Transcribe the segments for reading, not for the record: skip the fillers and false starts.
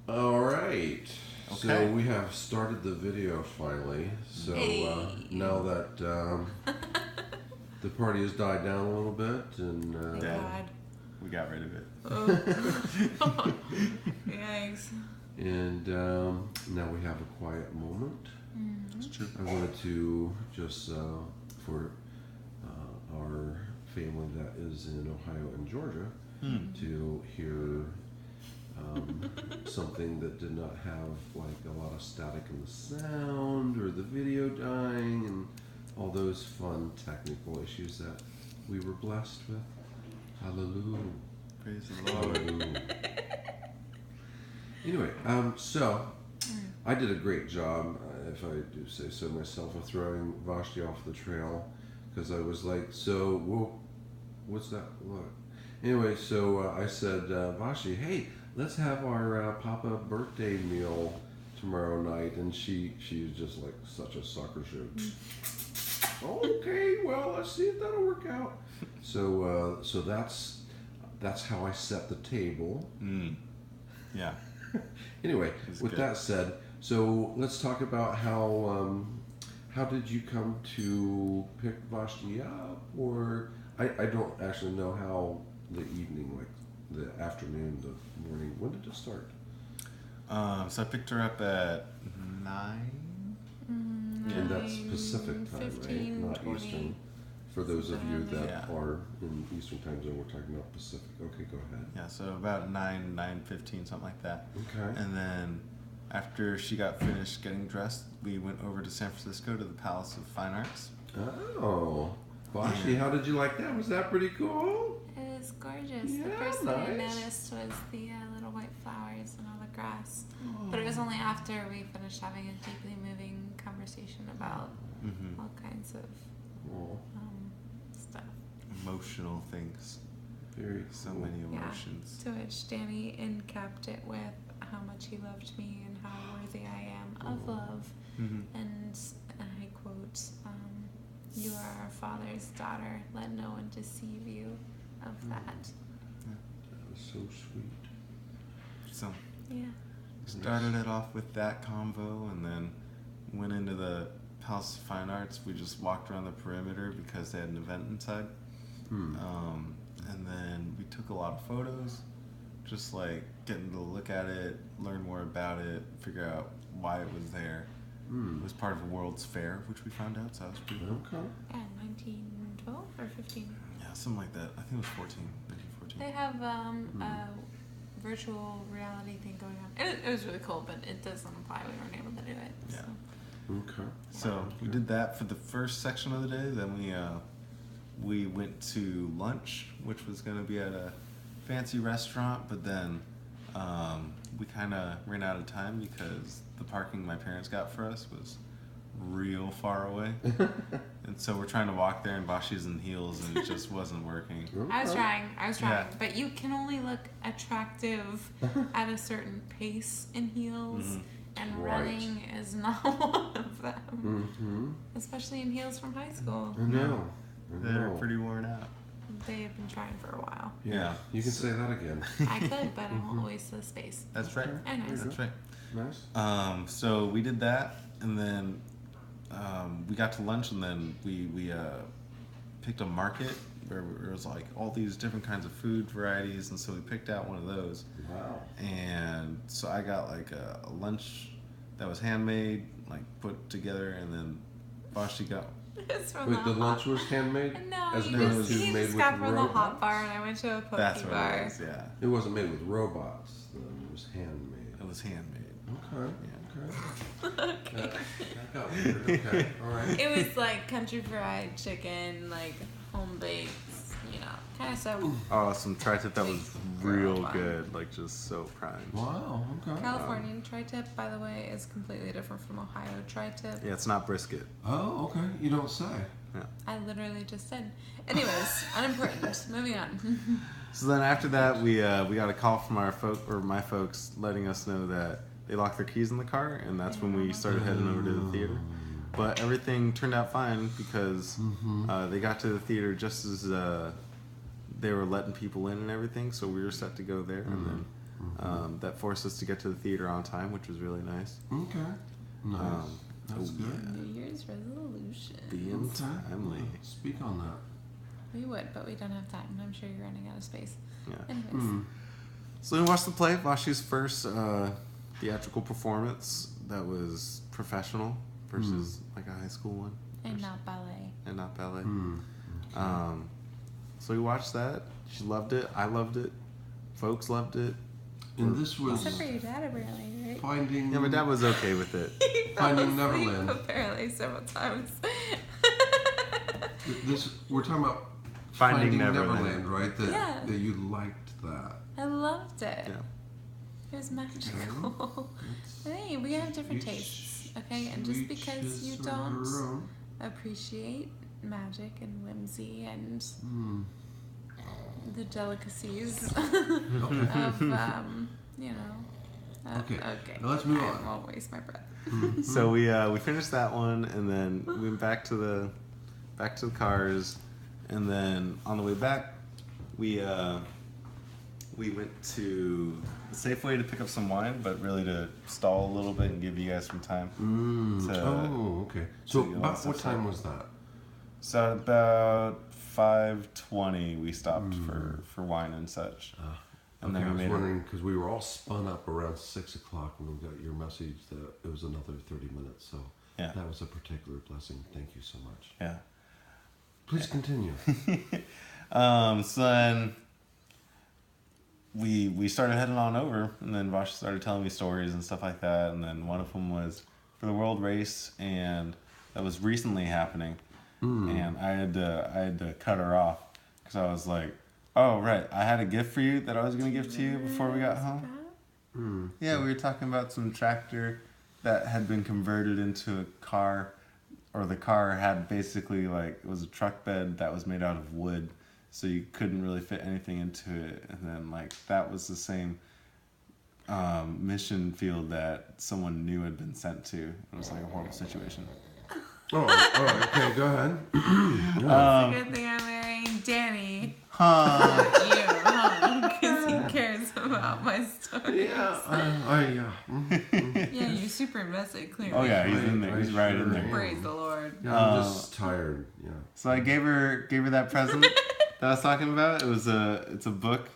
All right. Okay. So we have started the video finally. So now that the party has died down a little bit, and Thank Dead. God. We got rid of it. Oh. Yikes. and now we have a quiet moment. It's true. I wanted to just for our family that is in Ohio and Georgia to hear something that did not have like a lot of static in the sound or the video dying and all those fun technical issues that we were blessed with. Hallelujah. Praise the Lord. Hallelujah. Anyway, so I did a great job, if I do say so myself, of throwing Vashti off the trail, because I was like, so, well, what's that? What? Anyway, so I said, Vashti, hey, let's have our Papa birthday meal tomorrow night, and she's just like such a sucker. Okay, well, let's see if that'll work out. So that's how I set the table. Yeah. Anyway, That's with good. that said, so let's talk about how did you come to pick Vashti up, or I don't actually know how the evening, like the afternoon, the morning, when did it start? So I picked her up at 9. And that's Pacific time, 15, right? Not 20. Eastern. For those of you that Yeah. are in Eastern time zone, we're talking about Pacific. Okay, go ahead. Yeah, so about 9:15, something like that. Okay. And then after she got finished getting dressed, we went over to San Francisco to the Palace of Fine Arts. Oh, Vashti, how did you like that? Was that pretty cool? It was gorgeous. Yeah, The first thing I nice. noticed was the little white flowers and all the grass. But it was only after we finished having a deeply moving conversation about all kinds of Oh, stuff. Emotional things. very So cool. many Yeah. emotions. To which Danny encapped it with how much he loved me and how worthy I am of love. And I quote, you are our father's daughter. Let no one deceive you of that. That was so sweet. So Yeah. started it off with that convo and then went into the Palace of Fine Arts. We just walked around the perimeter because they had an event inside. And then we took a lot of photos, just like getting to look at it, learn more about it, figure out why it was there. It was part of a World's Fair, which we found out, so that was pretty cool. Okay. Yeah, 1912 or 15. Yeah, something like that. I think it was 1914. They have a virtual reality thing going on. It was really cool, but it doesn't imply we weren't able to do it. Yeah. So. Okay. So we did that for the first section of the day. Then we went to lunch, which was going to be at a fancy restaurant, but then we kind of ran out of time because the parking my parents got for us was real far away. And so we're trying to walk there, and Vashti's in heels, and it just wasn't working. I was trying, Yeah. but you can only look attractive at a certain pace in heels, and Right. running is not one of them. Especially in heels from high school. I know. I They're know. pretty worn out. They have been trying for a while. Yeah. You can say that again. I could, but I won't waste the space. That's right. Anyways. That's right. Nice. So we did that, and then we got to lunch, and then we picked a market where it was like all these different kinds of food varieties, and so we picked out one of those. Wow. And so I got like a lunch that was handmade, like put together, and then Vashti got. It's from Wait, the hot- lunch was handmade? No, As you opposed just, to you made just with got from the hot robots? bar, and I went to a poke That's what bar. it was. Yeah, It wasn't made with robots. It was handmade. it was handmade. Okay. Yeah. Okay. Okay. That got weird. Okay. All right. It was like country fried chicken, like home baked, kind of so. Oh, some tri-tip that was Really real fun. good, like just so prime. Wow. Okay. Californian tri-tip, by the way, is completely different from Ohio tri-tip. Yeah, it's not brisket. Oh, okay. You don't say. Yeah. I literally just said. Anyways, unimportant. Moving on. So then after that, we got a call from my folks letting us know that they locked their keys in the car, and that's when we started heading over to the theater. But everything turned out fine because they got to the theater just as they were letting people in and everything, so we were set to go there. And then that forced us to get to the theater on time, which was really nice. Okay. Nice. That's good. Yeah. New Year's resolution. Being timely. Speak on that. We would, but we don't have time. I'm sure you're running out of space. Yeah. Anyways. So we watched the play, Vashti's first theatrical performance that was professional versus like a high school one. And not ballet. And not ballet. So we watched that. She loved it. I loved it. Folks loved it. And this was Except for your dad, apparently, right? Finding. Yeah, my dad was okay with it. He fell Finding asleep, Neverland. apparently, several times. We're talking about Finding Neverland. right? Yeah. That you liked that. I loved it. Yeah. It was magical. Hey, we have different tastes, okay? And just because you don't appreciate magic and whimsy and the delicacies of, you know. Okay. Okay. Now let's move I on. won't waste my breath. So we finished that one, and then we went back to the cars, and then on the way back, we went to the Safeway to pick up some wine, but really to stall a little bit and give you guys some time. Okay. So get all about that what stuff time started. was that? So about 5:20, we stopped for wine and such. And Okay, then I we was made wondering because we were all spun up around 6 o'clock when we got your message that it was another 30 minutes. So Yeah. that was a particular blessing. Thank you so much. Yeah. Please continue. So then we started heading on over, and then Vash started telling me stories and stuff like that. And then one of them was for the world race, and that was recently happening. And I had to cut her off because I was like, "Oh right, I had a gift for you that I was gonna give to you before we got home." Yeah, we were talking about some tractor that had been converted into a car, or the car had basically like, it was a truck bed that was made out of wood, so you couldn't really fit anything into it. And then like that was the same mission field that someone new had been sent to. It was like a horrible situation. Okay, go ahead. It's a good thing I'm marrying Danny. Huh. Because he cares about my stories. Yeah. Yeah, you're super invested, clearly. Oh yeah, he's in there. He's right in sure there. am. Praise the Lord. Yeah, I'm just tired. Yeah. So I gave her that present that I was talking about. It's a book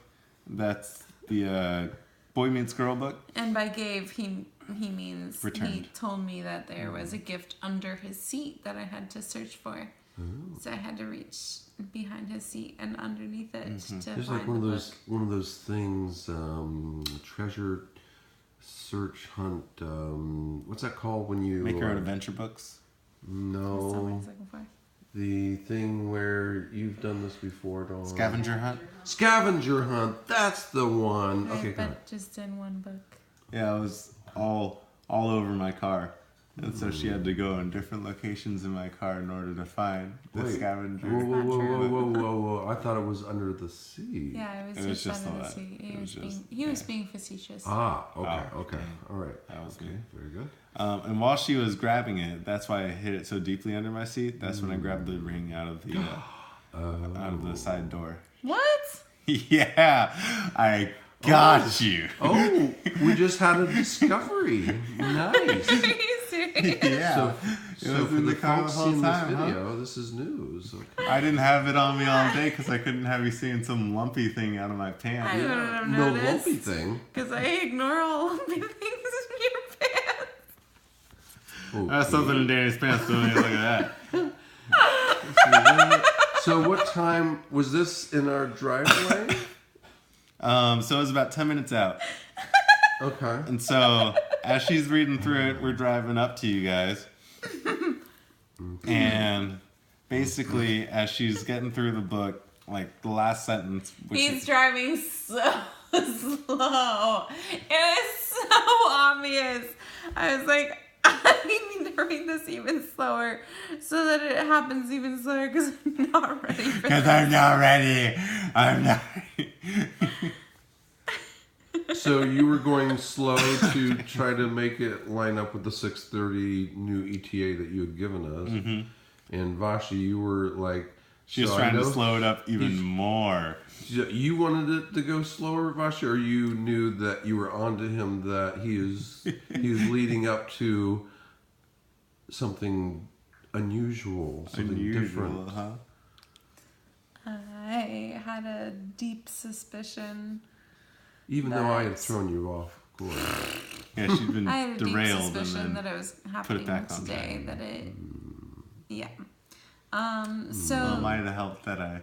that's the Boy Meets Girl book. And by gave, he means Returned. he told me that there was a gift under his seat that I had to search for. So I had to reach behind his seat and underneath it to There's find like one the of those things, treasure search hunt. What's that called when you Make your own adventure books. book. That's not what I No, was looking for. the thing where you've done this before, Dawn. Scavenger hunt. Scavenger hunt. That's the one. Right, Okay, go ahead. but just in one book. Yeah, it was all over my car. And so she had to go in different locations in my car in order to find the Wait. scavenger. Whoa! I thought it was under the seat. Yeah, it was It was just just under the that. seat. It was just- He was being facetious. Ah, Oh, okay, all right. That was Okay, good. very good. And while she was grabbing it, that's why I hid it so deeply under my seat. That's when I grabbed the ring out of the out of the side door. What? Yeah, I got you. Oh, we just had a discovery. Nice. Are you serious? Yeah, So it was for in the the car the folks whole seeing this time. Huh? video, this is news. Okay. I didn't have it on me all day because I couldn't have you seeing some lumpy thing out of my I pants. wouldn't have No noticed. lumpy thing. Because I ignore all lumpy things in your pants. That's something in Danny's pants. Don't even look at So what time was this in our driveway? that. So it was about 10 minutes out. Okay. And so, as she's reading through it, we're driving up to you guys. And basically, as she's getting through the book, like the last sentence, which He's driving so slow. It was so obvious. I was like, I need to read this even slower so that it happens even slower because I'm not ready for because this. I'm not ready. I'm not ready. So you were going slow to try to make it line up with the 6:30 new ETA that you had given us. And Vashti, you were like She was trying to slow it up even more. You wanted it to go slower, Vashti, or you knew that you were onto him, that he was leading up to something unusual, something different. Huh? I had a deep suspicion. Even though I had thrown you off course. Yeah, she'd been I had a derailed deep suspicion and then that it was put happening it back on today. track. That it, yeah. So Well, it might have helped that I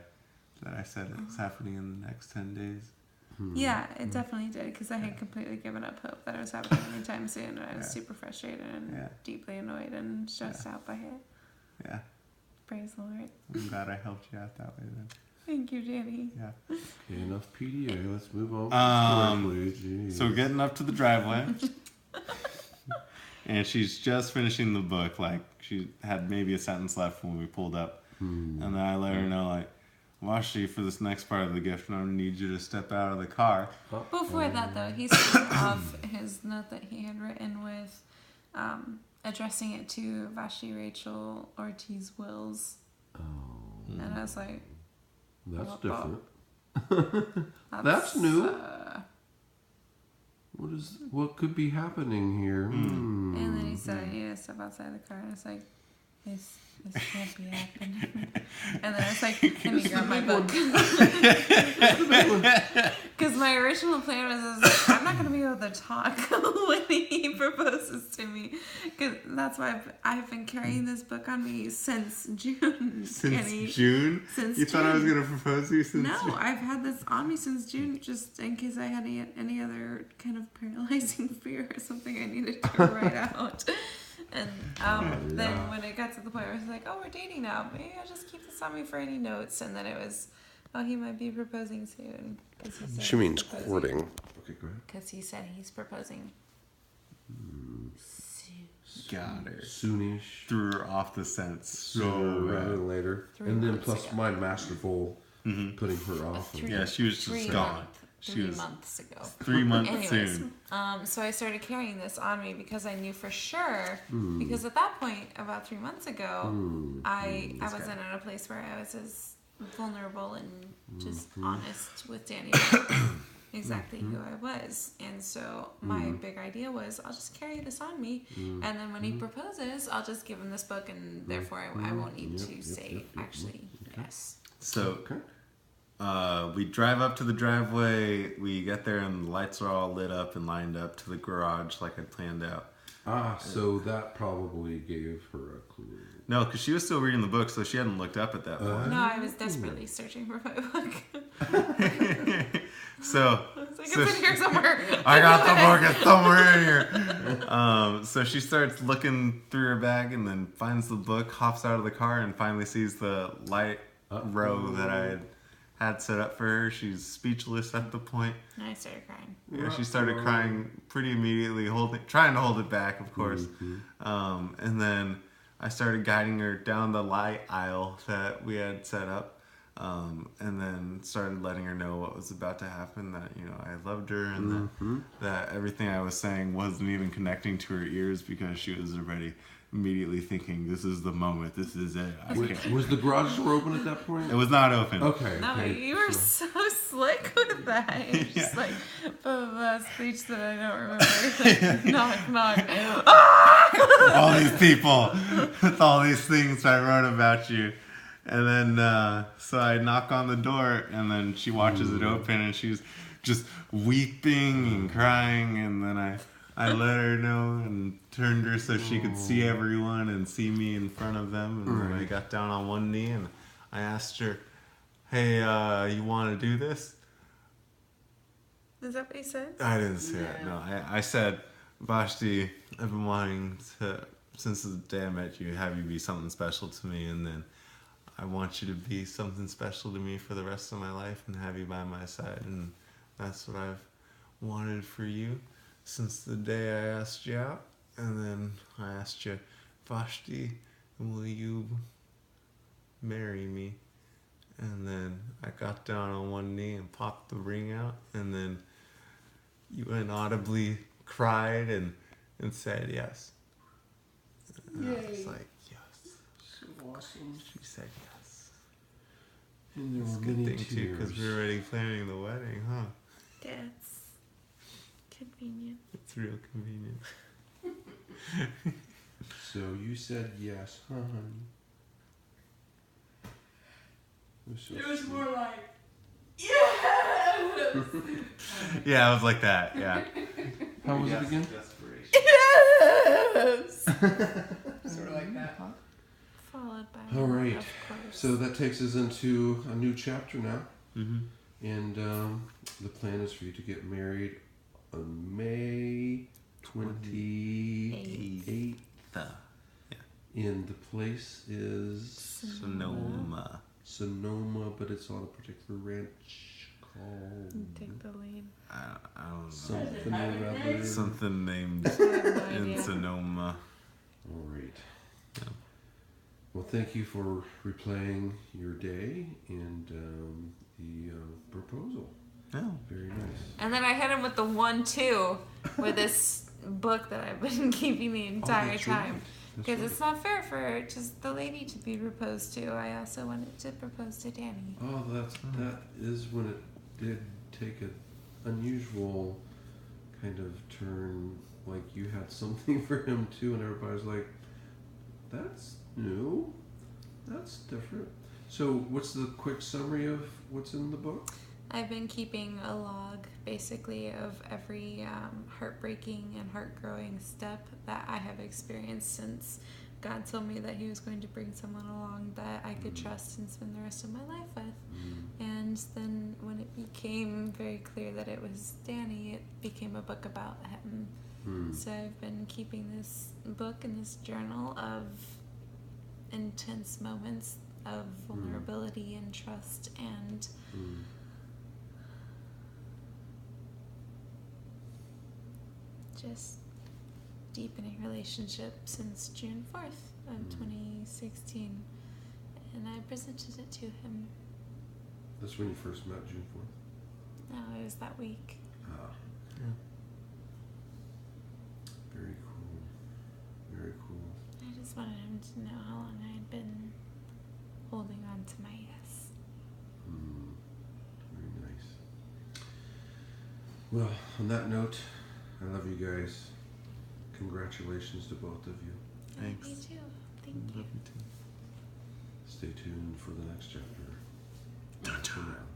said it's happening in the next 10 days. yeah, it definitely did, because I had completely given up hope that it was happening anytime soon, and I was super frustrated and deeply annoyed and stressed out by it. Yeah. Praise the Lord. I'm glad I helped you out that way then. Thank you, Danny. Yeah. Okay, enough PDA. Let's move on. To the story, please. So we're getting up to the driveway. And she's just finishing the book. Like, she had maybe a sentence left when we pulled up. And then I let her know, like, Vashti, for this next part of the gift, I'm going to need you to step out of the car. Before that, though, he started off his note that he had written with addressing it to Vashti Rachel Ortiz Wills. Oh. And I was like, That's different. That's new. What could be happening here? And then he said, I need to step outside the car. And I was like, this can't be happening. And then I was like, let me grab my book. Because my original plan was, I'm not going to be able to talk when he proposes to me. Because that's why I've been carrying this book on me since June. Since June? Since you June. thought I was going to propose to you since No, June? I've had this on me since June, just in case I had any other kind of paralyzing fear or something I needed to write out. And then when it got to the point where I was like, oh, we're dating now. Maybe I'll just keep this on me for any notes. And then it was, oh, he might be proposing soon. She means courting. Okay, go ahead. Because he said he's proposing soon. Got her. Soonish. Threw her off the scent so Rather than later. 3 And then months plus ago. my masterful putting her off. Yeah, she was just gone. Three months ago. 3 months Anyways, soon. so I started carrying this on me because I knew for sure, because at that point, about 3 months ago, I wasn't in a place where I was as vulnerable and just honest with Danny about exactly who I was. And so my big idea was, I'll just carry this on me, and then when he proposes, I'll just give him this book, and therefore I won't need to say, actually, yes. So... we drive up to the driveway, we get there and the lights are all lit up and lined up to the garage like I planned out. So that probably gave her a clue. No, because she was still reading the book, so she hadn't looked up at that point. No, I was desperately searching for my book. So, it's in here somewhere. I got the book, it's somewhere in here. So she starts looking through her bag and then finds the book, hops out of the car and finally sees the light row that I had set up for her. She's speechless at the point. And I started crying. Yeah, she started crying pretty immediately, trying to hold it back, of course. And then I started guiding her down the light aisle that we had set up, and then started letting her know what was about to happen, that, you know, I loved her, and that everything I was saying wasn't even connecting to her ears because she was already immediately thinking, this is the moment, this is it. Was the garage door open at that point? It was not open. Okay. No, you were so slick with that. You're just like, blah, speech that I don't remember. Knock, knock. All these people with all these things I wrote about you. And then, so I knock on the door, and then she watches it open, and she's just weeping and crying, and then I let her know and turned her so she could see everyone and see me in front of them. And then I got down on one knee and I asked her, hey, you want to do this? Is that what you said? I didn't say it. No, I said, Vashti, I've been wanting to, since the day I met you, have you be something special to me. And then I want you to be something special to me for the rest of my life and have you by my side. And that's what I've wanted for you since the day I asked you out. And then I asked you, Vashti, will you marry me? And then I got down on one knee and popped the ring out, and then you inaudibly cried and said yes. And I was like, yes. So awesome. She said yes. And there It's a were good many thing too, because we're tears. already planning the wedding, huh? That's convenient. It's real convenient. So you said yes, huh, honey? It was more like, yes! Yeah, I was like that. Yeah. How was it again? Desperation. Yes! Sort of like that. Followed by, All right. of course. So that takes us into a new chapter now. Mm-hmm. And the plan is for you to get married on May 28th. And the place is Sonoma, but it's on a particular ranch called Take the lead. I don't know. something or other. Something named I have no in idea. Sonoma. All right. Yeah. Well, thank you for replaying your day and the proposal. Oh. Very nice. And then I hit him with the 1-2 with this book that I've been keeping the entire that's time. right. That's Because right. it's not fair for just the lady to be proposed to. I also wanted to propose to Danny. Oh, that is when it did take an unusual kind of turn. Like you had something for him too, and everybody's like, "That's new. That's different." So, what's the quick summary of what's in the book? I've been keeping a log, basically, of every heartbreaking and heart-growing step that I have experienced since God told me that He was going to bring someone along that I could trust and spend the rest of my life with. And then when it became very clear that it was Danny, it became a book about him. So I've been keeping this book and this journal of intense moments of vulnerability and trust and just deepening relationship since June 4th of 2016. And I presented it to him. That's when you first met, June 4th? No, it was that week. Ah. Yeah. Very cool. Very cool. I just wanted him to know how long I had been holding on to my yes. Very nice. Well, on that note, I love you guys. Congratulations to both of you. Thanks. Me too. Thank you. Love you too. Stay tuned for the next chapter. For now.